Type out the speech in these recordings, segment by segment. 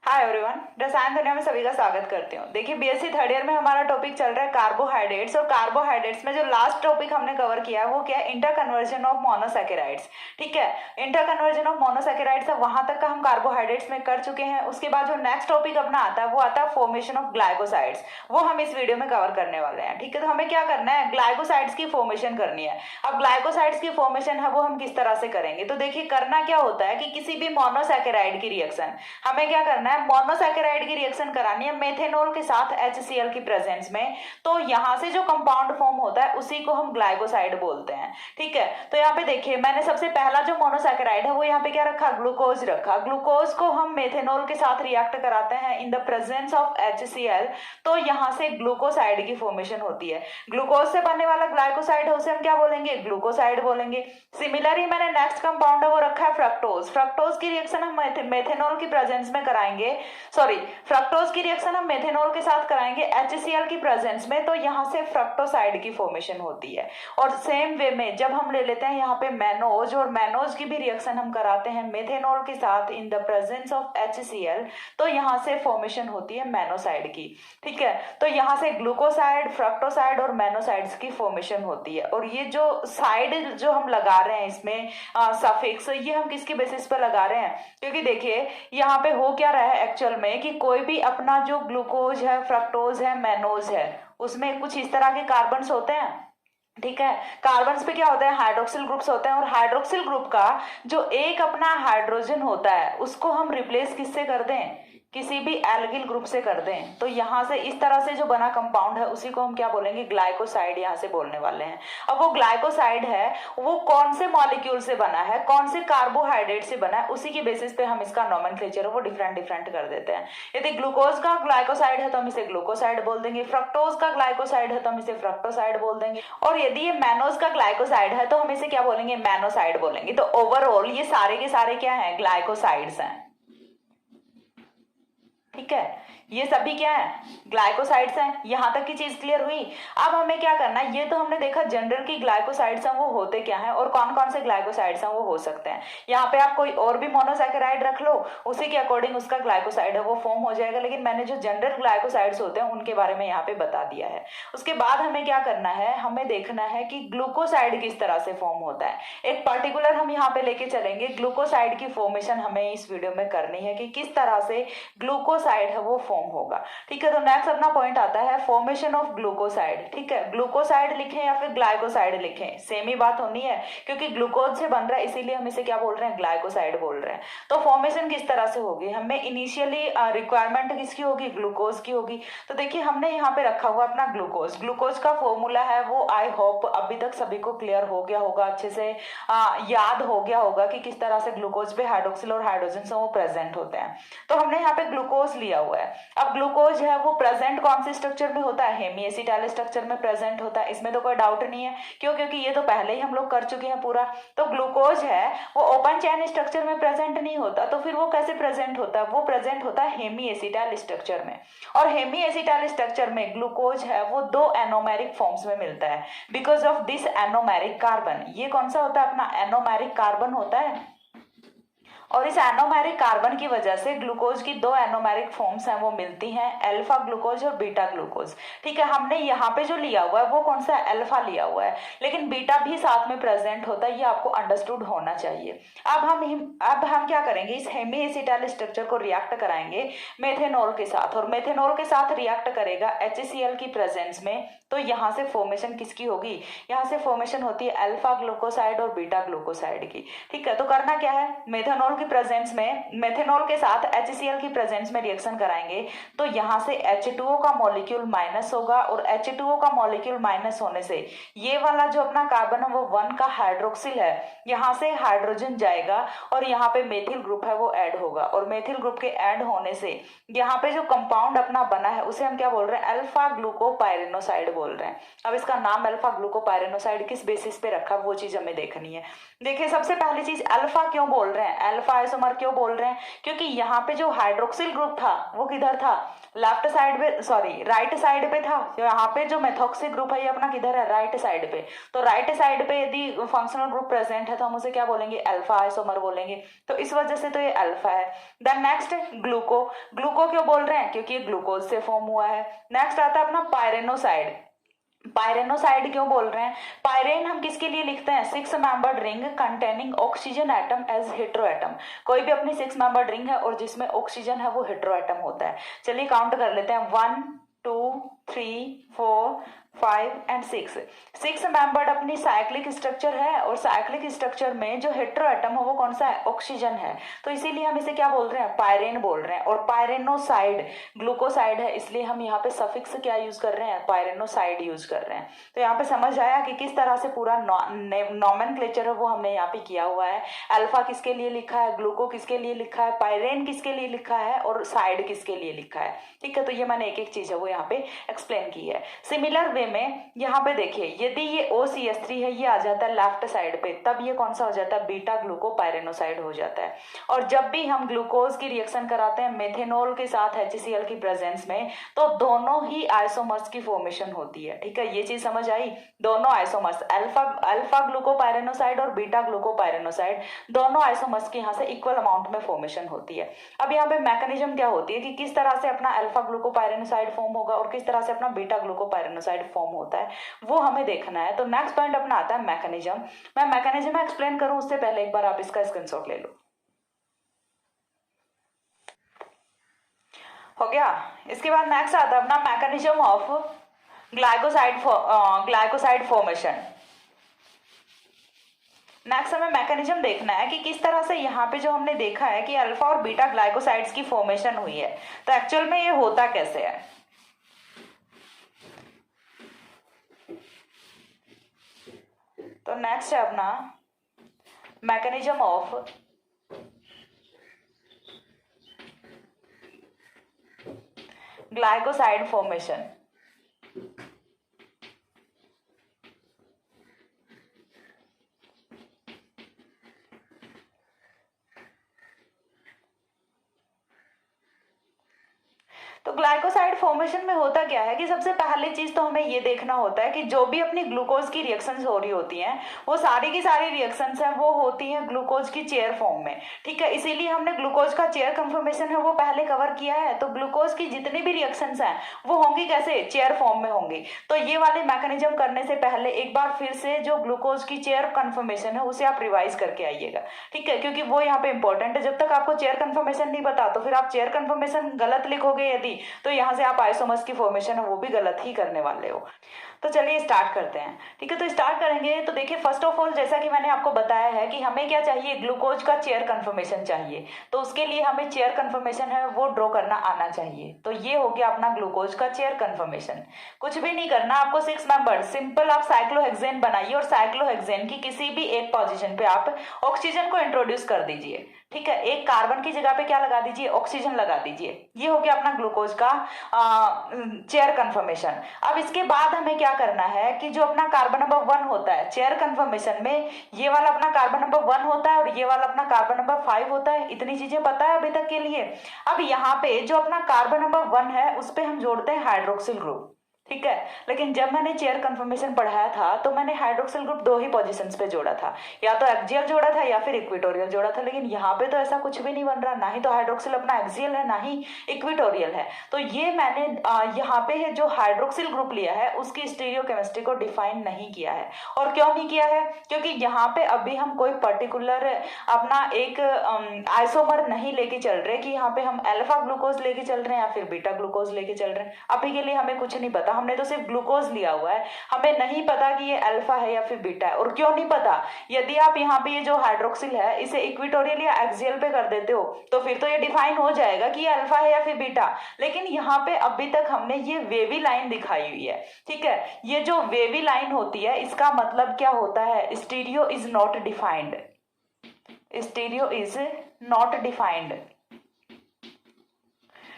Hi everyone, रसायन दुनिया में सभी का स्वागत करती हूँ। देखिए, बीएससी थर्ड ईयर में हमारा टॉपिक चल रहा है कार्बोहाइड्रेट्स, और कार्बोहाइड्रेट्स में जो लास्ट टॉपिक हमने कवर किया है वो क्या है, इंटर कन्वर्जन ऑफ मोनोसैकेराइड्स। ठीक है, इंटर कन्वर्जन ऑफ मोनोसैकेराइड्स है, वहां तक का हम कार्बोहाइड्रेट्स में कर चुके हैं। उसके बाद जो नेक्स्ट टॉपिक अपना आता है वो आता है फॉर्मेशन ऑफ ग्लाइकोसाइड्स, वो हम इस वीडियो में कवर करने वाले हैं। ठीक है, तो हमें क्या करना है, ग्लाइकोसाइड्स की फॉर्मेशन करनी है। अब ग्लाइकोसाइड्स की फॉर्मेशन है वो हम किस तरह से करेंगे, तो देखिए करना क्या होता है कि किसी भी मोनोसैकेराइड की रिएक्शन हमें क्या करना है, मोनोसैकेराइड की रिएक्शन करानी है मेथेनॉल के साथ HCl की प्रेजेंस में। तो यहां से जो कंपाउंड फॉर्म होता है उसी को हम ग्लाइकोसाइड बोलते हैं। ठीक है, तो यहाँ पे देखिए मैंने सबसे पहला जो मोनोसैकेराइड है वो यहाँ पे क्या रखा, ग्लूकोज रखा। ग्लूकोज को हम मेथेनॉल के साथ रिएक्ट कराते हैं in the presence of HCl, तो यहाँ से ग्लूकोसाइड की फॉर्मेशन होती है। ग्लूकोज से बनने वाला ग्लाइकोसाइड है उसे हम क्या बोलेंगे, ग्लूकोसाइड बोलेंगे। सिमिलरली मैंने नेक्स्ट कंपाउंड है वो रखा है फ्रक्टोज। फ्रक्टोज की रिएक्शन हम मेथेनॉल की प्रेजेंस में कराएंगे, सॉरी, फ्रक्टोज की रिएक्शन हम मेथेनॉल के साथ कराएंगे HCl की प्रेजेंस में, तो यहाँ से फ्रक्टोसाइड की फॉर्मेशन होती है। और सेम वे में जब हम ले लेते हैं यहाँ पे मैनोज, और मैनोज की भी रिएक्शन हम कराते हैं मेथेनॉल के साथ in the presence of HCl, तो यहाँ से फॉर्मेशन होती है मैनोसाइड की। ठीक है, तो यहाँ से ग्लूकोसाइड, फ्रक्टोसाइड और मैनोसाइड्स की फॉर्मेशन होती है। और ये जो साइड जो हम लगा रहे हैं इसमें सफिक्स, ये हम किसके बेसिस पे लगा रहे हैं, क्योंकि देखिए यहाँ पे हो क्या रहा है एक्चुअल में कि कोई भी अपना जो ग्लूकोज है, फ्रक्टोज है, मैनोज है, उसमें कुछ इस तरह के कार्बन्स होते हैं। ठीक है, कार्बन्स पे क्या होता है, हाइड्रोक्सिल ग्रुप्स होते हैं, और हाइड्रोक्सिल ग्रुप का जो एक अपना हाइड्रोजन होता है उसको हम रिप्लेस किससे कर दें, किसी भी एल्गिल ग्रुप से कर दें। तो यहाँ से इस तरह से जो बना कंपाउंड है उसी को हम क्या बोलेंगे, ग्लाइकोसाइड यहाँ से बोलने वाले हैं। अब वो ग्लाइकोसाइड है वो कौन से मॉलिक्यूल से बना है, कौन से कार्बोहाइड्रेट से बना है, उसी की बेसिस पे हम इसका नोमेनक्लेचर वो डिफरेंट डिफरेंट कर देते हैं। यदि ग्लूकोज का ग्लाइकोसाइड है तो हम इसे ग्लूकोसाइड बोल देंगे, फ्रक्टोज का ग्लाइकोसाइड है तो हम इसे फ्रक्टोसाइड बोल देंगे, और यदि ये मैनोज का ग्लाइकोसाइड है तो हम इसे क्या बोलेंगे, मैनोसाइड बोलेंगे। तो ओवरऑल ये सारे के सारे क्या है, ग्लाइकोसाइड्स हैं। ठीक है, ये सभी क्या है, ग्लाइकोसाइड्स हैं। यहां तक की चीज क्लियर हुई। अब हमें क्या करना है, ये तो हमने देखा जनरल की ग्लाइकोसाइड्स हैं वो होते क्या हैं और कौन कौन से ग्लाइकोसाइड्स हैं वो हो सकते हैं। यहाँ पे आप कोई और भी मोनोसैकेराइड रख लो, उसी के अकॉर्डिंग उसका ग्लाइकोसाइड है वो फॉर्म हो जाएगा, लेकिन मैंने जो जनरल ग्लाइकोसाइड्स होते हैं उनके बारे में यहाँ पे बता दिया है। उसके बाद हमें क्या करना है, हमें देखना है कि ग्लूकोसाइड किस तरह से फॉर्म होता है। एक पर्टिकुलर हम यहाँ पे लेके चलेंगे, ग्लूकोसाइड की फॉर्मेशन हमें इस वीडियो में करनी है कि किस तरह से ग्लूकोसाइड है वो फॉर्म होगा। ठीक है, तो नेक्स्ट अपना पॉइंट आता है फॉर्मेशन ऑफ ग्लूकोसाइड। ठीक है, ग्लूकोसाइड लिखें या फिर ग्लाइकोसाइड लिखें, सेम ही बात होनी है, क्योंकि ग्लूकोज से बन रहा है इसीलिए हम इसे क्या बोल रहे हैं, ग्लाइकोसाइड बोल रहे हैं। तो फॉर्मेशन किस तरह से होगी, हमें इनिशियली रिक्वायरमेंट किसकी होगी, ग्लूकोज की होगी। तो देखिए हमने यहाँ पे रखा हुआ अपना ग्लूकोज। ग्लूकोज का फॉर्मूला है वो, आई होप अभी तक सभी को क्लियर हो गया होगा, अच्छे से याद हो गया होगा कि किस तरह से ग्लूकोज पे हाइड्रोक्सिल और हाइड्रोजन वो प्रेजेंट होते हैं। तो हमने यहाँ पे ग्लूकोज लिया हुआ है। अब ग्लूकोज है वो प्रेजेंट कौन से स्ट्रक्चर में होता है, हेमी एसिटाइल स्ट्रक्चर में प्रेजेंट होता है, इसमें तो कोई डाउट नहीं है। क्यों, क्योंकि ये तो पहले ही हम लोग कर चुके हैं पूरा। तो ग्लूकोज है वो ओपन चेन स्ट्रक्चर में प्रेजेंट नहीं होता, तो फिर वो कैसे प्रेजेंट होता है, वो प्रेजेंट होता है हेमी एसिटाइल स्ट्रक्चर में। और हेमी एसिटाइल स्ट्रक्चर में ग्लूकोज है वो दो एनोमेरिक फॉर्म्स में मिलता है because of this anomeric carbon. ये कौन सा होता है, अपना एनोमेरिक कार्बन होता है, और इस एनोमेरिक कार्बन की वजह से ग्लूकोज की दो एनोमेरिक फॉर्म्स हैं वो मिलती हैं, अल्फा ग्लूकोज और बीटा ग्लूकोज। ठीक है, हमने यहाँ पे जो लिया हुआ है वो कौन सा, अल्फा लिया हुआ है, लेकिन बीटा भी साथ में प्रेजेंट होता है, ये आपको अंडरस्टूड होना चाहिए। अब हम क्या करेंगे, इस हेमी एसिटाइल स्ट्रक्चर को रिएक्ट कराएंगे मेथेनॉल के साथ, और मेथेनॉल के साथ रिएक्ट करेगा HCl की प्रेजेंस में। तो यहाँ से फॉर्मेशन किसकी होगी, यहाँ से फॉर्मेशन होती है अल्फा ग्लूकोसाइड और बीटा ग्लूकोसाइड की। ठीक है, तो करना क्या है, मेथेनॉल की प्रेजेंस में, मेथेनॉल के साथ HCl की प्रेजेंस में रिएक्शन कराएंगे, तो यहाँ से H2O का मॉलिक्यूल माइनस होगा, और H2O का मॉलिक्यूल माइनस होने से ये वाला जो अपना कार्बन है वो 1 का हाइड्रोक्सिल है, यहाँ से हाइड्रोजन जाएगा और यहाँ पे मेथिल ग्रुप है वो ऐड होगा, और मेथिल ग्रुप के ऐड होने से यहाँ पे जो कंपाउंड अपना बना है उसे हम क्या बोल रहे हैं, अल्फा ग्लूकोपाइरिनोसाइड बोल बोल रहे हैं। अब इसका नाम अल्फा ग्लूकोपायरेनोसाइड किस बेसिस पे रखा वो चीज हमें देखनी है। देखिए सबसे पहली चीज अल्फा क्यों बोल रहे हैं, अल्फा आइसोमर क्यों बोल रहे हैं, क्योंकि यहाँ पे जो हाइड्रोक्सिल ग्रुप था वो किधर था, लेफ्ट साइड पे, सॉरी राइट साइड पे था। यहाँ पे जो मेथॉक्सी ग्रुप है ये अपना किधर है, राइट साइड पे। तो राइट साइड पे यदि फंक्शनल ग्रुप प्रेजेंट है तो हम उसे क्या बोलेंगे, अल्फा आइसोमर बोलेंगे। तो इस वजह से तो ये अल्फा है। देन नेक्स्ट ग्लूको, ग्लूको क्यों बोल रहे हैं, क्योंकि ये ग्लूकोज से फॉर्म हुआ है। नेक्स्ट आता है अपना पायरेनोसाइड, पायरेनोसाइड क्यों बोल रहे हैं, पायरेन हम किसके लिए लिखते हैं, 6 membered ring containing oxygen atom as hetero atom. कोई भी अपनी 6 मेंबर्ड रिंग है और जिसमें ऑक्सीजन है वो हेटेरो एटम होता है। चलिए काउंट कर लेते हैं, 1 2 3 4 5 एंड 6। 6 मेंबर्ड अपनी साइक्लिक स्ट्रक्चर है और साइक्लिक स्ट्रक्चर में जो हेटेरो एटम है वो कौन सा है, ऑक्सीजन है। तो इसीलिए हम इसे क्या बोल रहे हैं, पायरेन बोल रहे हैं। और पायरेनोसाइड ग्लूकोसाइड है इसलिए हम यहाँ पे सफिक्स क्या यूज कर रहे हैं, पायरेनोसाइड यूज कर रहे हैं। तो यहाँ पे समझ आया कि किस तरह से पूरा नॉमेनक्लेचर है वो हमने यहाँ पे किया हुआ है। अल्फा किसके लिए लिखा है, ग्लूको किसके लिए लिखा है, पायरेन किसके लिए लिखा है और साइड किसके लिए लिखा है। ठीक है, तो ये मैंने एक एक चीज है वो यहाँ पे एक्सप्लेन की है। सिमिलर वे में यहाँ पे देखिए यदि ये OCH3 है ये आ जाता है लेफ्ट साइड पे, तब ये कौन सा हो जाता है, बीटा ग्लूकोपायरेनोसाइड हो जाता है। और जब भी हम ग्लूकोज की रिएक्शन कराते हैं मेथेनॉल के साथ HCl की प्रेजेंस में तो दोनों ही आइसोमर्स की फॉर्मेशन होती है। ठीक है, ये चीज समझ आई, दोनों आइसोमर्स अल्फा ग्लूकोपायरेनोसाइड और बीटा ग्लूकोपायरेनोसाइड दोनों आइसोमर्स की यहाँ से इक्वल अमाउंट में फॉर्मेशन होती है। अब यहाँ पे मैकेनिज्म क्या होती है कि किस तरह से अपना अल्फा ग्लूकोपायरेनोसाइड फॉर्म होगा और किस तरह से अपना बीटा ग्लूकोपायरेनोसाइड फॉर्म होता है वो हमें देखना है। तो नेक्स्ट पॉइंट अपना आता है मैकेनिज्म। मैं मैकेनिज्म एक्सप्लेन करूं उससे पहले एक बार आप इसका स्क्रीनशॉट ले लो। हो गया। इसके बाद नेक्स्ट आता है अपना mechanism of glycoside formation. Next हमें मैकेनिज्म देखना है कि किस तरह से यहाँ पे जो हमने देखा है कि अल्फा और बीटा ग्लाइकोसाइड्स की फॉर्मेशन हुई है तो एक्चुअल में ये होता कैसे है। तो नेक्स्ट है अपना मैकेनिज्म ऑफ ग्लाइकोसाइड फॉर्मेशन। तो ग्लाइकोसाइड फॉर्मेशन में होता क्या है कि सबसे पहली चीज तो हमें ये देखना होता है कि जो भी अपनी ग्लूकोज की रिएक्शंस हो रही होती हैं वो सारी की सारी रिएक्शंस हैं वो होती हैं ग्लूकोज की चेयर फॉर्म में। ठीक है, इसीलिए हमने ग्लूकोज का चेयर कन्फर्मेशन है वो पहले कवर किया है। तो ग्लूकोज की जितनी भी रिएक्शंस हैं वो होंगी कैसे, चेयर फॉर्म में होंगी। तो ये वाले मैकेनिज्म करने से पहले एक बार फिर से जो ग्लूकोज की चेयर कन्फर्मेशन है उसे आप रिवाइज करके आइएगा। ठीक है, क्योंकि वो यहाँ पे इंपॉर्टेंट है। जब तक आपको चेयर कन्फर्मेशन नहीं पता तो फिर आप चेयर कन्फर्मेशन गलत लिखोगे यदि तो यहां से आप आइसोमर्स की फॉर्मेशन है वो भी गलत ही करने वाले हो। तो चलिए स्टार्ट करते हैं। ठीक है, तो स्टार्ट करेंगे तो देखिए फर्स्ट ऑफ ऑल जैसा कि मैंने आपको बताया है कि हमें क्या चाहिए, ग्लूकोज का चेयर कन्फर्मेशन चाहिए। तो उसके लिए हमें चेयर कन्फर्मेशन है वो ड्रॉ करना आना चाहिए। तो ये हो गया अपना ग्लूकोज का चेयर कन्फर्मेशन। कुछ भी नहीं करना आपको, 6 मेंबर सिंपल आप साइक्लोहेक्सेन बनाइए और साइक्लोहेक्सेन की किसी भी एक पोजीशन पे आप ऑक्सीजन को इंट्रोड्यूस कर दीजिए। ठीक है, एक कार्बन की जगह पे क्या लगा दीजिए, ऑक्सीजन लगा दीजिए। ये हो गया अपना ग्लूकोज का चेयर कन्फर्मेशन। अब इसके बाद हमें क्या करना है कि जो अपना कार्बन नंबर 1 होता है चेयर कन्फर्मेशन में, ये वाला अपना कार्बन नंबर 1 होता है और ये वाला अपना कार्बन नंबर 5 होता है। इतनी चीजें पता है अभी तक के लिए। अब यहाँ पे जो अपना कार्बन नंबर 1 है उस पर हम जोड़ते हैं हाइड्रोक्सिल ग्रुप। ठीक है, लेकिन जब मैंने चेयर कन्फर्मेशन पढ़ाया था तो मैंने हाइड्रोक्सिल ग्रुप 2 ही पोजीशंस पे जोड़ा था, या तो एक्सियल जोड़ा था या फिर इक्वेटोरियल जोड़ा था। लेकिन यहाँ पे तो ऐसा कुछ भी नहीं बन रहा, ना ही तो हाइड्रोक्सिल अपना एक्सियल है ना ही इक्वेटोरियल है। तो ये मैंने यहाँ पे जो हाइड्रोक्सिल ग्रुप लिया है उसकी स्टीरियोकेमिस्ट्री को डिफाइन नहीं किया है। और क्यों नहीं किया है, क्योंकि यहाँ पे अभी हम कोई पर्टिकुलर अपना एक आइसोमर नहीं लेके चल रहे कि यहाँ पे हम अल्फा ग्लूकोज लेके चल रहे हैं या फिर बीटा ग्लूकोज लेके चल रहे हैं। अभी के लिए हमें कुछ नहीं पता, हमने तो सिर्फ ग्लूकोज लिया हुआ है। हमें नहीं पता कि ये अल्फा है या फिर बीटा है। और क्यों नहीं पता, यदि आप यहाँ पे ये जो हाइड्रोक्सिल है इसे इक्वेटोरियल या एक्सियल पे कर देते हो तो फिर तो ये डिफाइन हो जाएगा कि ये अल्फा है या फिर बीटा। लेकिन यहाँ पे अभी तक हमने ये वेवी लाइन दिखाई हुई है। ठीक है, ये जो वेवी लाइन होती है इसका मतलब क्या होता है, stereo is not defined. Stereo is not defined.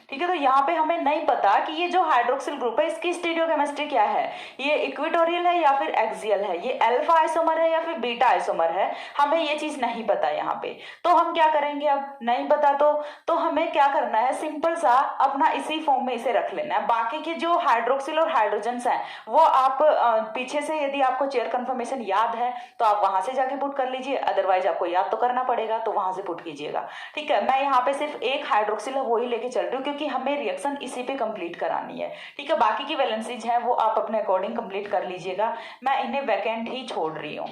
ठीक है, तो यहाँ पे हमें नहीं पता कि ये जो हाइड्रोक्सिल ग्रुप है इसकी स्टीरियोकेमिस्ट्री क्या है, ये इक्वेटोरियल है या फिर एक्सियल है, ये अल्फा आइसोमर है या फिर बीटा आइसोमर है, हमें ये चीज नहीं पता यहाँ पे। तो हम क्या करेंगे, अब नहीं पता तो हमें क्या करना है, सिंपल सा अपना इसी फॉर्म में इसे रख लेना है। बाकी के जो हाइड्रोक्सिल और हाइड्रोजन्स हैं वो आप पीछे से यदि आपको चेयर कन्फर्मेशन याद है तो आप वहां से जाके पुट कर लीजिए, अदरवाइज आपको याद तो करना पड़ेगा तो वहां से पुट कीजिएगा। ठीक है, मैं यहाँ पे सिर्फ एक हाइड्रोक्सिल है वही लेके चल रही हूँ क्योंकि हमें रिएक्शन इसी पे कंप्लीट करानी है। ठीक है, बाकी की वैलेंसीज हैं वो आप अपने अकॉर्डिंग कंप्लीट कर लीजिएगा, मैं इन्हें वैकेंट ही छोड़ रही हूँ।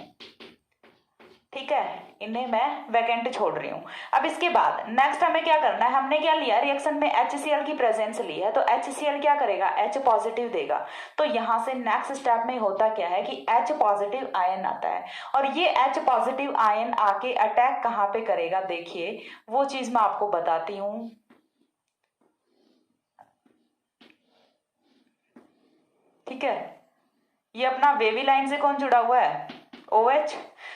ठीक है, इन्हें मैं वैकेंट छोड़ रही हूँ। अब इसके बाद नेक्स्ट हमें क्या करना है, हमने क्या लिया, रिएक्शन में HCl की प्रेजेंस ली है तो HCl क्या करेगा, H पॉजिटिव देगा। तो यहाँ से नेक्स्ट स्टेप में होता क्या है कि H पॉजिटिव आयन आता है और ये H पॉजिटिव आयन आके अटैक कहाँ पे करेगा, देखिए वो चीज मैं आपको बताती हूँ। ठीक है, ये अपना वेवी लाइन से कौन जुड़ा हुआ है, OH।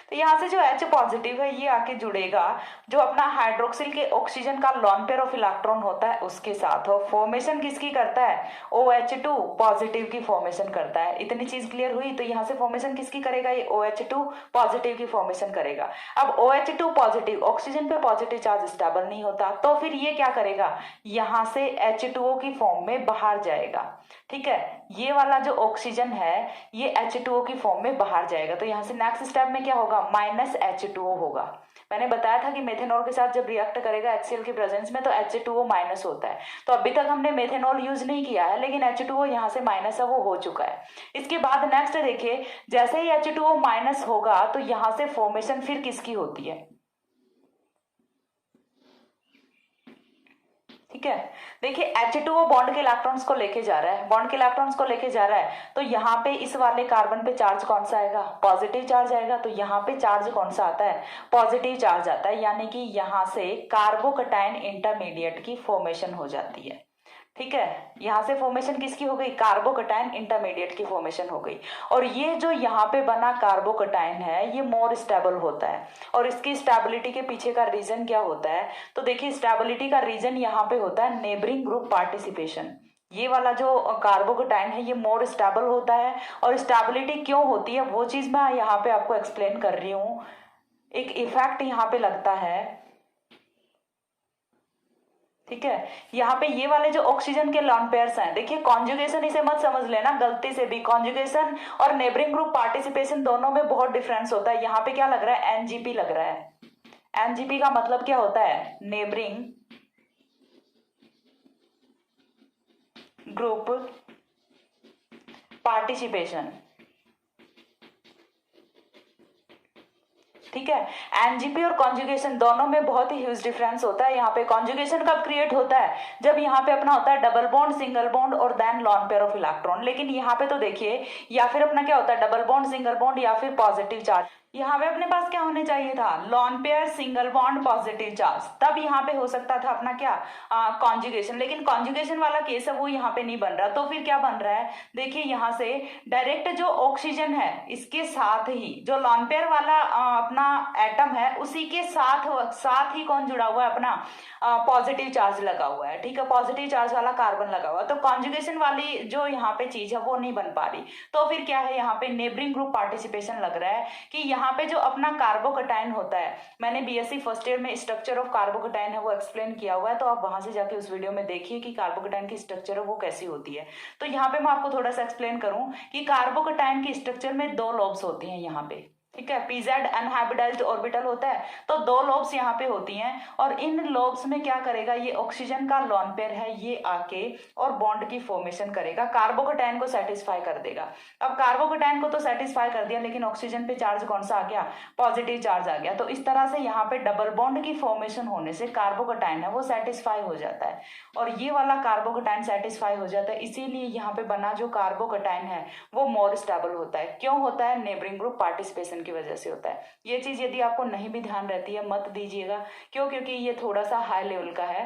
तो यहाँ से जो H पॉजिटिव है ये आके जुड़ेगा जो अपना हाइड्रोक्सिल के ऑक्सीजन का लॉन पेयर ऑफ इलेक्ट्रॉन होता है उसके साथ, और फॉर्मेशन किसकी करता है, OH2 पॉजिटिव की फॉर्मेशन करता है। इतनी चीज क्लियर हुई, तो यहाँ से फॉर्मेशन किसकी करेगा, ये OH2 पॉजिटिव की फॉर्मेशन करेगा। अब OH2 पॉजिटिव, ऑक्सीजन पे पॉजिटिव चार्ज स्टेबल नहीं होता तो फिर ये क्या करेगा, यहाँ से H2O की फॉर्म में बाहर जाएगा। ठीक है, ये वाला जो ऑक्सीजन है ये H2O की फॉर्म में बाहर जाएगा, तो यहाँ से नेक्स्ट स्टेप में क्या होगा, -H2O होगा। मैंने बताया था कि मेथेनॉल के साथ जब रिएक्ट करेगा HCl की प्रेजेंस में तो H2O माइनस होता है। तो अभी तक हमने मेथेनॉल यूज नहीं किया है लेकिन H2O यहाँ से माइनस है वो हो चुका है। इसके बाद नेक्स्ट देखिए, जैसे ही H2O माइनस होगा तो यहाँ से फॉर्मेशन फिर किसकी होती है। ठीक है, देखिए H2O बॉन्ड के इलेक्ट्रॉन्स को लेके जा रहा है, बॉन्ड के इलेक्ट्रॉन्स को लेके जा रहा है, तो यहाँ पे इस वाले कार्बन पे चार्ज कौन सा आएगा, पॉजिटिव चार्ज आएगा। तो यहाँ पे चार्ज कौन सा आता है, पॉजिटिव चार्ज आता है, यानी कि यहाँ से कार्बोकटायन इंटरमीडिएट की फॉर्मेशन हो जाती है। ठीक है, यहाँ से फॉर्मेशन किसकी हो गई, कार्बोकटायन इंटरमीडिएट की फॉर्मेशन हो गई। और ये जो यहाँ पे बना कार्बोकटायन है ये मोर स्टेबल होता है, और इसकी स्टेबिलिटी के पीछे का रीजन क्या होता है, तो देखिए स्टेबिलिटी का रीजन यहाँ पे होता है नेबरिंग ग्रुप पार्टिसिपेशन। ये वाला जो कार्बोकटायन है ये मोर स्टेबल होता है, और स्टेबिलिटी क्यों होती है वो चीज मैं यहाँ पे आपको एक्सप्लेन कर रही हूँ। एक इफेक्ट यहाँ पे लगता है, ठीक है, यहाँ पे ये वाले जो ऑक्सीजन के लॉन पेयर्स हैं, देखिए कॉन्जुगेशन इसे मत समझ लेना गलती से भी, कॉन्जुगेशन और नेबरिंग ग्रुप पार्टिसिपेशन दोनों में बहुत डिफरेंस होता है। यहाँ पे क्या लग रहा है, एनजीपी लग रहा है। एनजीपी का मतलब क्या होता है, नेबरिंग ग्रुप पार्टिसिपेशन। ठीक है, एनजीपी और कॉन्जुगेशन दोनों में बहुत ही ह्यूज डिफरेंस होता है। यहाँ पे कॉन्जुगेशन कब क्रिएट होता है, जब यहाँ पे अपना होता है डबल बॉन्ड, सिंगल बॉन्ड और then lone pair of electron. लेकिन यहाँ पे तो देखिए या फिर अपना क्या होता है, डबल बॉन्ड, सिंगल बॉन्ड या फिर पॉजिटिव चार्ज। यहाँ पे अपने पास क्या होने चाहिए था, lone pair, single bond, positive charge, तब यहाँ पे हो सकता था अपना क्या, कॉन्जुगेशन। लेकिन कॉन्जुगेशन वाला केस है वो यहाँ पे नहीं बन रहा, तो फिर क्या बन रहा है, देखिए यहाँ से डायरेक्ट जो ऑक्सीजन है इसके साथ ही जो लॉन पेयर वाला अपना एटम है उसी के साथ ही कौन जुड़ा हुआ है, अपना पॉजिटिव चार्ज लगा हुआ है। ठीक है, पॉजिटिव चार्ज वाला कार्बन लगा हुआ है, तो कॉन्जुगेशन वाली जो यहाँ पे चीज है वो नहीं बन पा रही। तो फिर क्या है, यहाँ पे नेबरिंग ग्रुप पार्टिसिपेशन लग रहा है कि यहाँ पे जो अपना कार्बोकटायन होता है, मैंने बीएससी फर्स्ट ईयर में स्ट्रक्चर ऑफ कार्बोकटायन है वो एक्सप्लेन किया हुआ है, तो आप वहां से जाके उस वीडियो में देखिए कि कार्बोकटायन की स्ट्रक्चर है वो कैसी होती है। तो यहाँ पे मैं आपको थोड़ा सा एक्सप्लेन करूं कि कार्बोकटायन की स्ट्रक्चर में दो लोब्स होती हैं यहाँ पे। ठीक है, पीजेड अनहाइब्रिडाइज्ड ऑर्बिटल होता है, तो दो लोब्स यहाँ पे होती हैं, और इन लोब्स में क्या करेगा, ये ऑक्सीजन का लॉन पेयर है ये आके और बॉन्ड की फॉर्मेशन करेगा, कार्बोकटायन को सेटिस्फाई कर देगा। अब कार्बोकटायन को तो सेटिस्फाई कर दिया लेकिन ऑक्सीजन पे चार्ज कौन सा आ गया, पॉजिटिव चार्ज आ गया। तो इस तरह से यहाँ पे डबल बॉन्ड की फॉर्मेशन होने से कार्बोकटायन है वो सेटिस्फाई हो जाता है, और ये वाला कार्बोकटायन सेटिस्फाई हो जाता है, इसीलिए यहाँ पे बना जो कार्बोकटायन है वो मोर स्टेबल होता है। क्यों होता है, नेबरिंग ग्रुप पार्टिसिपेशन की वजह से होता है। ये चीज यदि आपको नहीं भी ध्यान रहती है मत दीजिएगा, क्यों, क्योंकि ये थोड़ा सा हाई लेवल का है,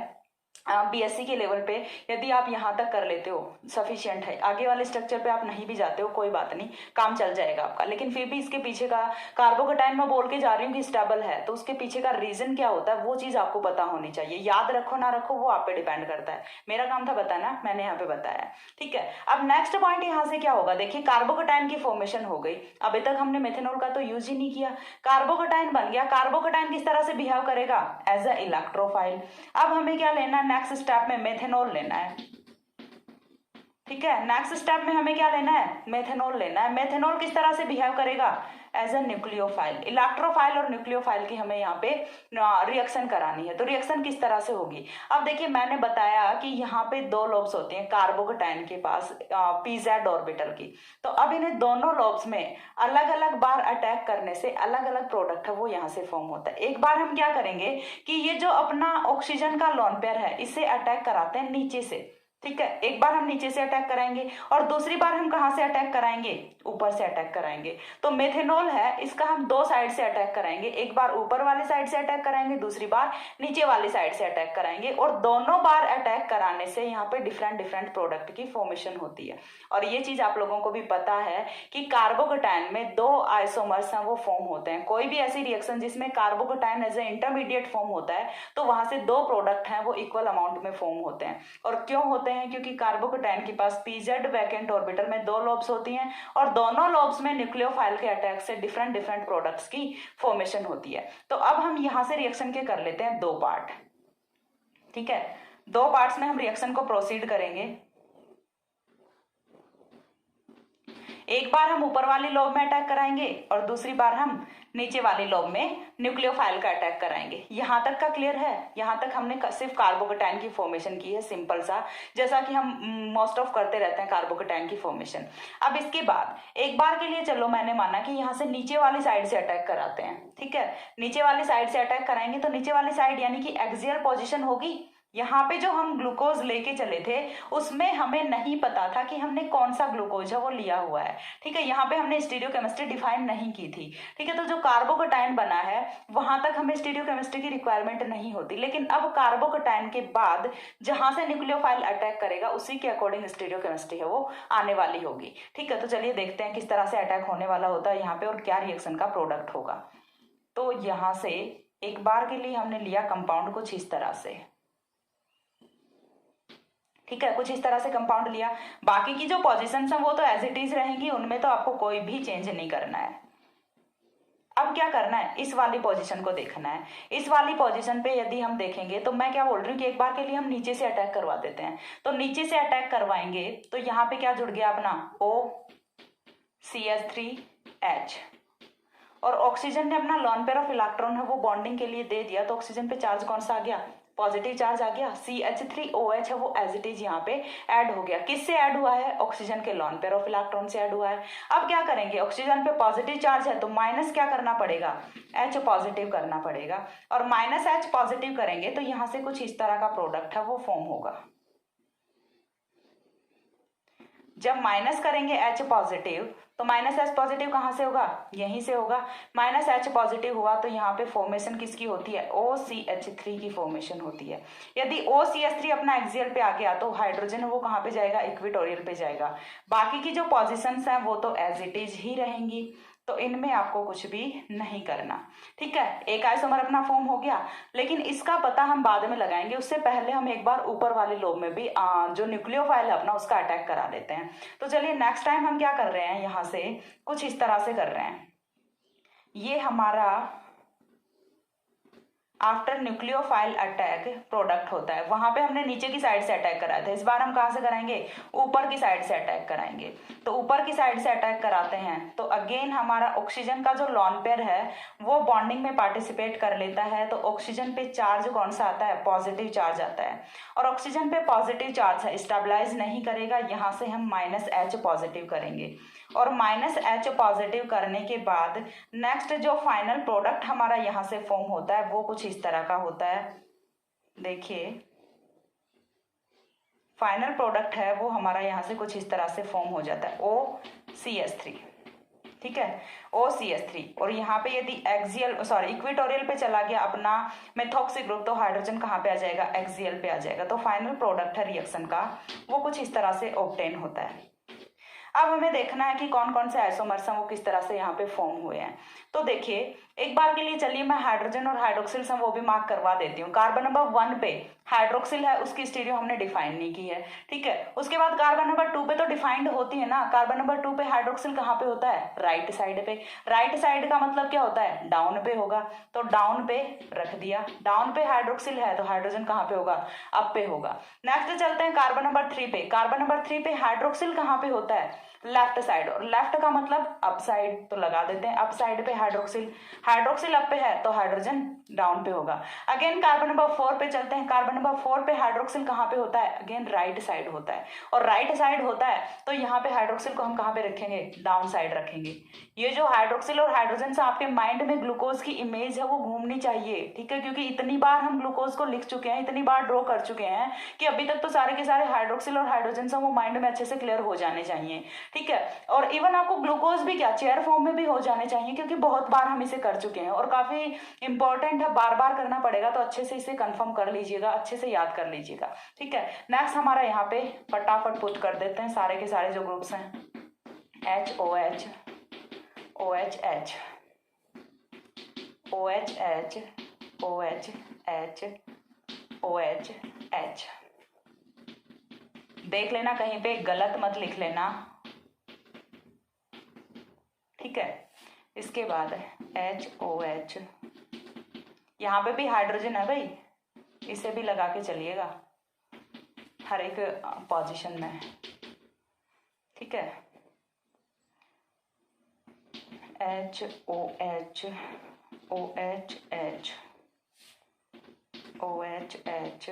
बीएससी के लेवल पे यदि आप यहाँ तक कर लेते हो सफिशिएंट है, आगे वाले स्ट्रक्चर पे आप नहीं भी जाते हो कोई बात नहीं, काम चल जाएगा आपका। लेकिन फिर भी इसके पीछे का कार्बोकेटाइन मैं बोल के जा रही हूँ कि स्टेबल है, तो उसके पीछे का रीजन क्या होता है वो चीज आपको पता होनी चाहिए। याद रखो ना रखो वो आप पे डिपेंड करता है, मेरा काम था बताना, मैंने यहाँ पे बताया। ठीक है, अब नेक्स्ट पॉइंट यहाँ से क्या होगा, देखिए कार्बोकेटाइन की फॉर्मेशन हो गई। अभी तक हमने मेथेनॉल का तो यूज ही नहीं किया, कार्बोकेटाइन बन गया। कार्बोकेटाइन किस तरह से बिहेव करेगा, एज अ इलेक्ट्रोफाइल। अब हमें क्या लेना है, नेक्स्ट स्टेप में मेथेनॉल लेना है। ठीक है, नेक्स्ट स्टेप में हमें क्या लेना है, मेथेनॉल लेना है। मेथेनॉल किस तरह से बिहेव करेगा, एज अ न्यूक्लियोफाइल। इलेक्ट्रोफाइल और न्यूक्लियोफाइल की हमें यहाँ पे रिएक्शन करानी है, तो रिएक्शन किस तरह से होगी। अब देखिए मैंने बताया कि यहाँ पे दो लोब्स होते हैं कार्बोकेटाइन के पास, पीजेड ऑर्बिटल की। तो अब इन्हें दोनों लोब्स में अलग अलग बार अटैक करने से अलग अलग प्रोडक्ट है वो यहाँ से फॉर्म होता है। एक बार हम क्या करेंगे कि ये जो अपना ऑक्सीजन का लोन पेयर है इसे अटैक कराते हैं नीचे से। ठीक है, एक बार हम नीचे से अटैक कराएंगे और दूसरी बार हम कहां से अटैक कराएंगे, ऊपर से अटैक कराएंगे। तो मेथेनॉल है इसका हम दो साइड से अटैक कराएंगे, एक बार ऊपर वाली साइड से अटैक कराएंगे, दूसरी बार नीचे वाली साइड से अटैक कराएंगे। और दोनों बार अटैक कराने से यहाँ पे डिफरेंट डिफरेंट प्रोडक्ट की फॉर्मेशन होती है। और ये चीज आप लोगों को भी पता है कि कार्बोकेटाइन में दो आइसोमर्स हैं वो फॉर्म होते हैं। कोई भी ऐसी रिएक्शन जिसमें carbocation as a intermediate form होता है तो वहां से दो प्रोडक्ट हैं वो इक्वल अमाउंट में फॉर्म होते हैं। और क्यों होते हैं, क्योंकि कार्बोकेटाइन के पास पीजेड वैकेंट ऑर्बिटल में दो लोब्स होती हैं और दोनों लोब्स में न्यूक्लियोफाइल के अटैक से डिफरेंट डिफरेंट प्रोडक्ट्स की फॉर्मेशन होती है। तो अब हम यहां से रिएक्शन के कर लेते हैं दो पार्ट। ठीक है, दो पार्ट्स में हम रिएक्शन को प्रोसीड करेंगे। एक बार हम ऊपर वाली लोब में अटैक कराएंगे और दूसरी बार हम नीचे वाली लोब में न्यूक्लियोफाइल का अटैक कराएंगे। यहां तक का क्लियर है, यहां तक हमने सिर्फ कार्बोकेटाइन की फॉर्मेशन की है, सिंपल सा, जैसा कि हम मोस्ट ऑफ करते रहते हैं कार्बोकेटाइन की फॉर्मेशन। अब इसके बाद एक बार के लिए चलो मैंने माना कि यहां से नीचे वाली साइड से अटैक कराते हैं। ठीक है, नीचे वाली साइड से अटैक कराएंगे तो नीचे वाली साइड यानी कि एक्सियल पोजिशन होगी। यहाँ पे जो हम ग्लूकोज लेके चले थे उसमें हमें नहीं पता था कि हमने कौन सा ग्लूकोज है वो लिया हुआ है। ठीक है, यहाँ पे हमने स्टीरियोकेमिस्ट्री डिफाइन नहीं की थी। ठीक है, तो जो कार्बोकेटाइन बना है वहां तक हमें स्टीरियोकेमिस्ट्री की रिक्वायरमेंट नहीं होती। लेकिन अब कार्बोकेटाइन के बाद जहां से न्यूक्लियोफाइल अटैक करेगा उसी के अकॉर्डिंग स्टीरियोकेमिस्ट्री है वो आने वाली होगी। ठीक है, तो चलिए देखते हैं किस तरह से अटैक होने वाला होता है यहाँ पे और क्या रिएक्शन का प्रोडक्ट होगा। तो यहाँ से एक बार के लिए हमने लिया कंपाउंड कुछ इस तरह से। ठीक है, कुछ इस तरह से कंपाउंड लिया, बाकी की जो पोजीशंस हैं वो तो एज इट इज रहेंगी, उनमें तो आपको कोई भी चेंज नहीं करना है। अब क्या करना है, इस वाली पोजीशन को देखना है। इस वाली पोजीशन पे यदि हम देखेंगे तो मैं क्या बोल रही हूँ कि एक बार के लिए हम नीचे से अटैक करवा देते हैं। तो नीचे से अटैक करवाएंगे तो यहाँ पे क्या जुड़ गया अपना OCH3H, और ऑक्सीजन ने अपना लॉन पेयर ऑफ इलेक्ट्रॉन है वो बॉन्डिंग के लिए दे दिया। तो ऑक्सीजन पे चार्ज कौन सा आ गया, पॉजिटिव चार्ज आ गया। CH3OH है वो एज इट इज यहाँ पे ऐड हो गया। किससे ऐड हुआ है, ऑक्सीजन के लॉन पेयर ऑफ इलेक्ट्रॉन से ऐड हुआ है। अब क्या करेंगे, ऑक्सीजन पे पॉजिटिव चार्ज है तो माइनस क्या करना पड़ेगा, H पॉजिटिव करना पड़ेगा। और माइनस H पॉजिटिव करेंगे तो यहाँ से कुछ इस तरह का प्रोडक्ट है वो फॉर्म होगा। जब माइनस करेंगे H पॉजिटिव तो माइनस H पॉजिटिव कहां से होगा, यहीं से होगा। माइनस H पॉजिटिव हुआ तो यहाँ पे फॉर्मेशन किसकी होती है, OCH3 की फॉर्मेशन होती है। यदि OCH3 अपना एक्सियल पे आ गया तो हाइड्रोजन वो कहाँ पे जाएगा, इक्वेटोरियल पे जाएगा। बाकी की जो पोजीशंस हैं वो तो एज इट इज ही रहेंगी, तो इनमें आपको कुछ भी नहीं करना। ठीक है, एक आइसोमर अपना फॉर्म हो गया, लेकिन इसका पता हम बाद में लगाएंगे। उससे पहले हम एक बार ऊपर वाले लोब में भी जो न्यूक्लियोफाइल है अपना उसका अटैक करा देते हैं। तो चलिए नेक्स्ट टाइम हम क्या कर रहे हैं, यहाँ से कुछ इस तरह से कर रहे हैं। ये हमारा आफ्टर न्यूक्लियोफाइल अटैक प्रोडक्ट होता है, वहां पे हमने नीचे की साइड से अटैक कराया था। इस बार हम कहां से कराएंगे, ऊपर की साइड से अटैक कराएंगे। तो ऊपर की साइड से अटैक कराते हैं तो अगेन हमारा ऑक्सीजन का जो लॉन पेयर है वो बॉन्डिंग में पार्टिसिपेट कर लेता है। तो ऑक्सीजन पे चार्ज कौन सा आता है, पॉजिटिव चार्ज आता है। और ऑक्सीजन पे पॉजिटिव चार्ज है, स्टेबलाइज नहीं करेगा, यहाँ से हम माइनस H पॉजिटिव करेंगे। और माइनस H पॉजिटिव करने के बाद नेक्स्ट जो फाइनल प्रोडक्ट हमारा यहाँ से फॉर्म होता है वो कुछ इस तरह का होता है। देखिए फाइनल प्रोडक्ट है वो हमारा यहाँ से कुछ इस तरह से फॉर्म हो जाता है OCH3। ठीक है, OCH3। और यहाँ पे यदि इक्वेटोरियल पे चला गया अपना मेथॉक्सी ग्रुप तो हाइड्रोजन कहाँ पे आ जाएगा, एक्सियल पे आ जाएगा। तो फाइनल प्रोडक्ट है रिएक्शन का वो कुछ इस तरह से ऑब्टेन होता है। अब हमें देखना है कि कौन कौन से आइसोमर्स हैं वो किस तरह से यहाँ पे फॉर्म हुए हैं। तो देखिए एक बार के लिए चलिए मैं हाइड्रोजन और हाइड्रोक्सिल वो भी मार्क करवा देती हूँ। कार्बन नंबर 1 पे हाइड्रोक्सिल है, उसकी स्टीरियो हमने डिफाइन नहीं की है, ठीक है। उसके बाद कार्बन नंबर 2 पे तो डिफाइंड होती है ना, कार्बन नंबर 2 पे हाइड्रोक्सिल कहाँ पे होता है, राइट साइड पे। राइट साइड का मतलब क्या होता है, डाउन पे होगा, तो डाउन पे रख दिया। डाउन पे हाइड्रोक्सिल है तो हाइड्रोजन कहाँ पे होगा, अप पे होगा। नेक्स्ट चलते हैं कार्बन नंबर 3 पे। कार्बन नंबर 3 पे हाइड्रोक्सिल कहाँ पे होता है, लेफ्ट साइड, और लेफ्ट का मतलब अप साइड, तो लगा देते हैं अप साइड पे हाइड्रोक्सिल। हाइड्रोक्सिल अप पे है तो हाइड्रोजन डाउन पे होगा। अगेन कार्बन नंबर 4 पे चलते हैं। कार्बन नंबर 4 पे हाइड्रोक्सिल कहाँ पे होता है, अगेन राइट साइड होता है, और राइट साइड होता है तो यहाँ पे हाइड्रोक्सिल को हम कहाँ पे रखेंगे, डाउन साइड रखेंगे। ये जो हाइड्रोक्सिल और हाइड्रोजन से आपके माइंड में ग्लूकोज की इमेज है वो घूमनी चाहिए, ठीक है, क्योंकि इतनी बार हम ग्लूकोज को लिख चुके हैं, इतनी बार ड्रॉ कर चुके हैं कि अभी तक तो सारे के सारे हाइड्रोक्सिल और हाइड्रोजन से वो माइंड में अच्छे से क्लियर हो जाने चाहिए, ठीक है। और इवन आपको ग्लूकोज भी क्या चेयर फॉर्म में भी हो जाने चाहिए, क्योंकि बहुत बार हम इसे कर चुके हैं और काफी इंपॉर्टेंट है, बार बार करना पड़ेगा, तो अच्छे से इसे कंफर्म कर लीजिएगा, अच्छे से याद कर लीजिएगा, ठीक है। नेक्स्ट हमारा यहाँ पे फटाफट पुट कर देते हैं सारे के सारे जो ग्रुप्स हैं, HOH, OHH, OHH, OHH, OHH। देख लेना कहीं पे गलत मत लिख लेना, ठीक है। इसके बाद HOH, यहाँ पे भी हाइड्रोजन है भाई, इसे भी लगा के चलिएगा हर एक पोजीशन में, ठीक है। HOH, OHH, OHH,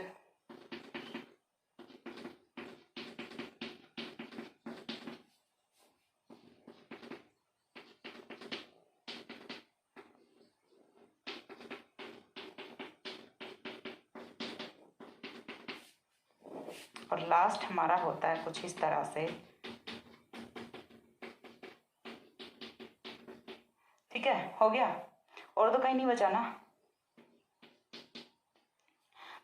और लास्ट हमारा होता है कुछ इस तरह से, ठीक है। हो गया, और तो कहीं नहीं बचा ना।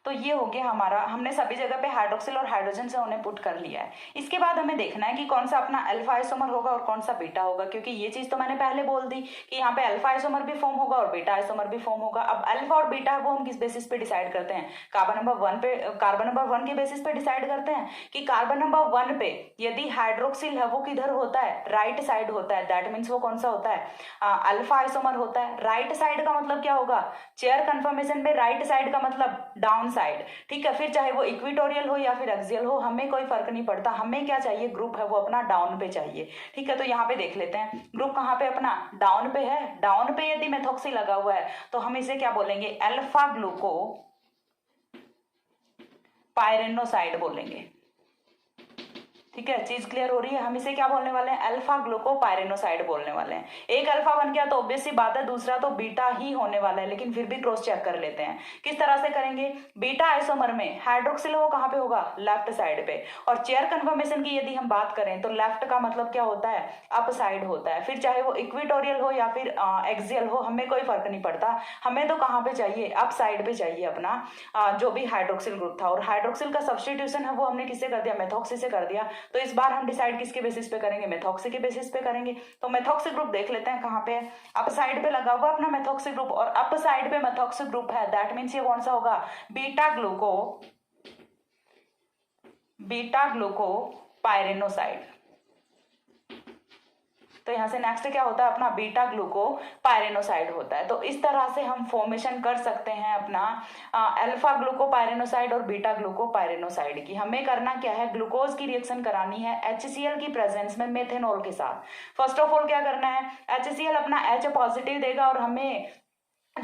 तो ये हो गया हमारा, हमने सभी जगह पे हाइड्रोक्सिल और हाइड्रोजन से उन्हें पुट कर लिया है। इसके बाद हमें देखना है कि कौन सा अपना अल्फा आइसोमर होगा और कौन सा बीटा होगा, क्योंकि ये चीज तो मैंने पहले बोल दी कि यहाँ पे अल्फा आइसोमर भी फॉर्म होगा और बीटा आइसोमर भी फॉर्म होगा। अब अल्फा और बीटा वो हम किस बेसिस पे डिसाइड करते हैं, कार्बन नंबर 1 के बेसिस पे डिसाइड करते हैं कि कार्बन नंबर 1 पे यदि हाइड्रोक्सिल है वो किधर होता है, राइट साइड होता है, दैट मीन्स वो कौन सा होता है, अल्फा आइसोमर होता है। राइट साइड का मतलब क्या होगा, चेयर कन्फर्मेशन में राइट साइड का मतलब डाउन साइड, ठीक है। फिर चाहे वो इक्वेटोरियल हो या फिर एक्सियल हो, हमें कोई फर्क नहीं पड़ता, हमें क्या चाहिए, ग्रुप है वो अपना डाउन पे चाहिए, ठीक है। तो यहाँ पे देख लेते हैं ग्रुप कहाँ पे अपना डाउन पे है। डाउन पे यदि मेथॉक्सी लगा हुआ है तो हम इसे क्या बोलेंगे, अल्फा ग्लूको पायरेनोसाइड बोलेंगे, ठीक है। चीज क्लियर हो रही है, हम इसे क्या बोलने वाले हैं, अल्फा ग्लूकोपायरेनोसाइड बोलने वाले हैं। एक अल्फा बन गया तो ऑब्वियस सी बात है दूसरा तो बीटा ही होने वाला है, लेकिन फिर भी क्रॉस चेक कर लेते हैं। किस तरह से करेंगे, बीटा आइसोमर में हाइड्रोक्सिल वो कहाँ पे होगा, लेफ्ट साइड पे, और चेयर कन्फर्मेशन की यदि हम बात करें तो लेफ्ट का मतलब क्या होता है, अप साइड होता है। फिर चाहे वो इक्वेटोरियल हो या फिर एक्सियल हो, हमें कोई फर्क नहीं पड़ता, हमें तो कहाँ पे चाहिए, अप साइड पे चाहिए अपना जो भी हाइड्रोक्सिल ग्रुप था। और हाइड्रोक्सिल का सब्स्टिट्यूशन है वो हमने किससे कर दिया, मेथॉक्सी से कर दिया। तो इस बार हम डिसाइड किसके बेसिस पे करेंगे, मेथॉक्सी के बेसिस पे करेंगे। तो मेथॉक्सी ग्रुप देख लेते हैं कहाँ पे है, अप साइड पे लगा हुआ अपना मेथॉक्सी ग्रुप, और अप साइड पे मेथॉक्सी ग्रुप है, दैट मीन्स ये कौन सा होगा, बीटा ग्लूको पायरेनोसाइड। तो यहां से नेक्स्ट क्या होता है, अपना बीटा ग्लूको पायरेनोसाइड होता है। तो इस तरह से हम फॉर्मेशन कर सकते हैं अपना अल्फा ग्लूको पायरेनोसाइड और बीटा ग्लूको पायरेनोसाइड की। हमें करना क्या है, ग्लूकोज की रिएक्शन करानी है HCl की प्रेजेंस में मेथेनॉल के साथ। फर्स्ट ऑफ ऑल क्या करना है, HCl अपना H पॉजिटिव देगा और हमें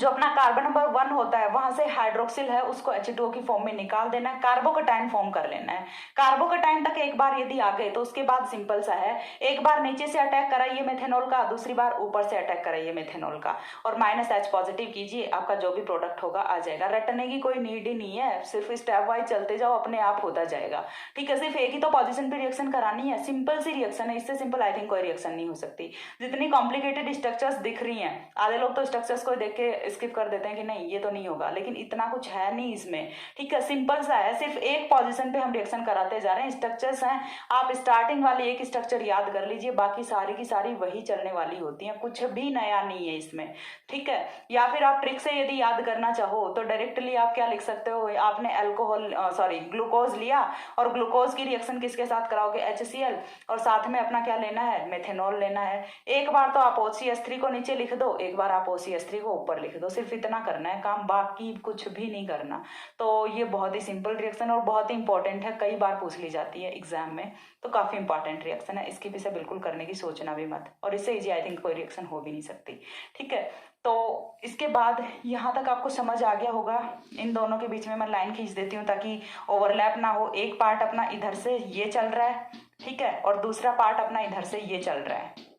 जो अपना कार्बन नंबर 1 होता है वहां से हाइड्रोक्सिल है उसको H2O की फॉर्म में निकाल देना है, कार्बोकटाइन फॉर्म कर लेना है। कार्बोकटाइन तक एक बार यदि आ गए तो उसके बाद सिंपल सा है, एक बार नीचे से अटैक कराइए मेथेनॉल का, दूसरी बार ऊपर से अटैक कराइए मेथेनॉल का और -H पॉजिटिव कीजिए, आपका जो भी प्रोडक्ट होगा आ जाएगा। रटने की कोई नीड ही नहीं है, सिर्फ स्टेप वाइज चलते जाओ, अपने आप होता जाएगा। ठीक है, सिर्फ एक ही तो पोजीशन पे रिएक्शन करानी है, सिंपल सी रिएक्शन है, इससे सिंपल आई थिंक कोई रिएक्शन नहीं हो सकती। जितनी कॉम्प्लिकेटेड स्ट्रक्चर्स दिख रही हैं, आधे लोग तो स्ट्रक्चर्स को देख के स्किप कर देते हैं कि नहीं ये तो नहीं होगा, लेकिन इतना कुछ है नहीं इसमें। ठीक है, सिंपल सा है, सिर्फ एक पोजीशन पे हम रिएक्शन कराते जा रहे हैं। स्ट्रक्चर्स हैं, आप स्टार्टिंग वाली एक स्ट्रक्चर याद कर लीजिए, बाकी सारी की सारी वही चलने वाली होती हैं, कुछ भी नया नहीं है इसमें। ठीक है, या फिर आप ट्रिक से यदि याद करना चाहो तो डायरेक्टली आप क्या लिख सकते हो, आपने ग्लूकोज लिया और ग्लूकोज की रिएक्शन किसके साथ कराओगे, HCl, और साथ में अपना क्या लेना है, मेथेनॉल लेना है। एक बार तो आप OCH3 को नीचे लिख दो, एक बार आप OCH3 को ऊपर लिख दो, सिर्फ इतना करना है काम, बाकी कुछ भी नहीं करना। तो ये बहुत ही सिंपल रिएक्शन और बहुत ही इंपॉर्टेंट है, कई बार पूछ ली जाती है एग्जाम में, तो काफी इंपॉर्टेंट रिएक्शन है, इसकी पीछे बिल्कुल करने की सोचना भी मत, और इससे इजी आई थिंक कोई रिएक्शन हो भी नहीं सकती। ठीक है, तो इसके बाद यहाँ तक आपको समझ आ गया होगा। इन दोनों के बीच में मैं लाइन खींच देती हूँ ताकि ओवरलैप ना हो, एक पार्ट अपना इधर से ये चल रहा है, ठीक है, और दूसरा पार्ट अपना इधर से ये चल रहा है।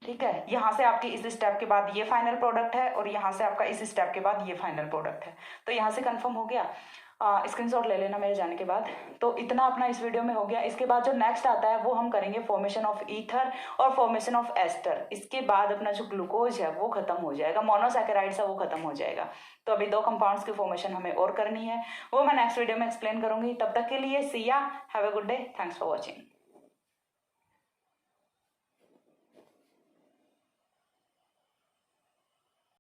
ठीक है, यहाँ से आपकी इस स्टेप के बाद ये फाइनल प्रोडक्ट है और यहाँ से आपका इस स्टेप के बाद ये फाइनल प्रोडक्ट है। तो यहाँ से कंफर्म हो गया, स्क्रीनशॉट ले लेना मेरे जाने के बाद। तो इतना अपना इस वीडियो में हो गया। इसके बाद जो नेक्स्ट आता है वो हम करेंगे फॉर्मेशन ऑफ ईथर और फॉर्मेशन ऑफ एस्टर। इसके बाद अपना जो ग्लूकोज है वो खत्म हो जाएगा, मोनोसैकेराइड्स है वो खत्म हो जाएगा। तो अभी 2 कंपाउंड्स की फॉर्मेशन हमें और करनी है, वो मैं नेक्स्ट वीडियो में एक्सप्लेन करूंगी। तब तक के लिए सी या, have a good day, thanks for watching.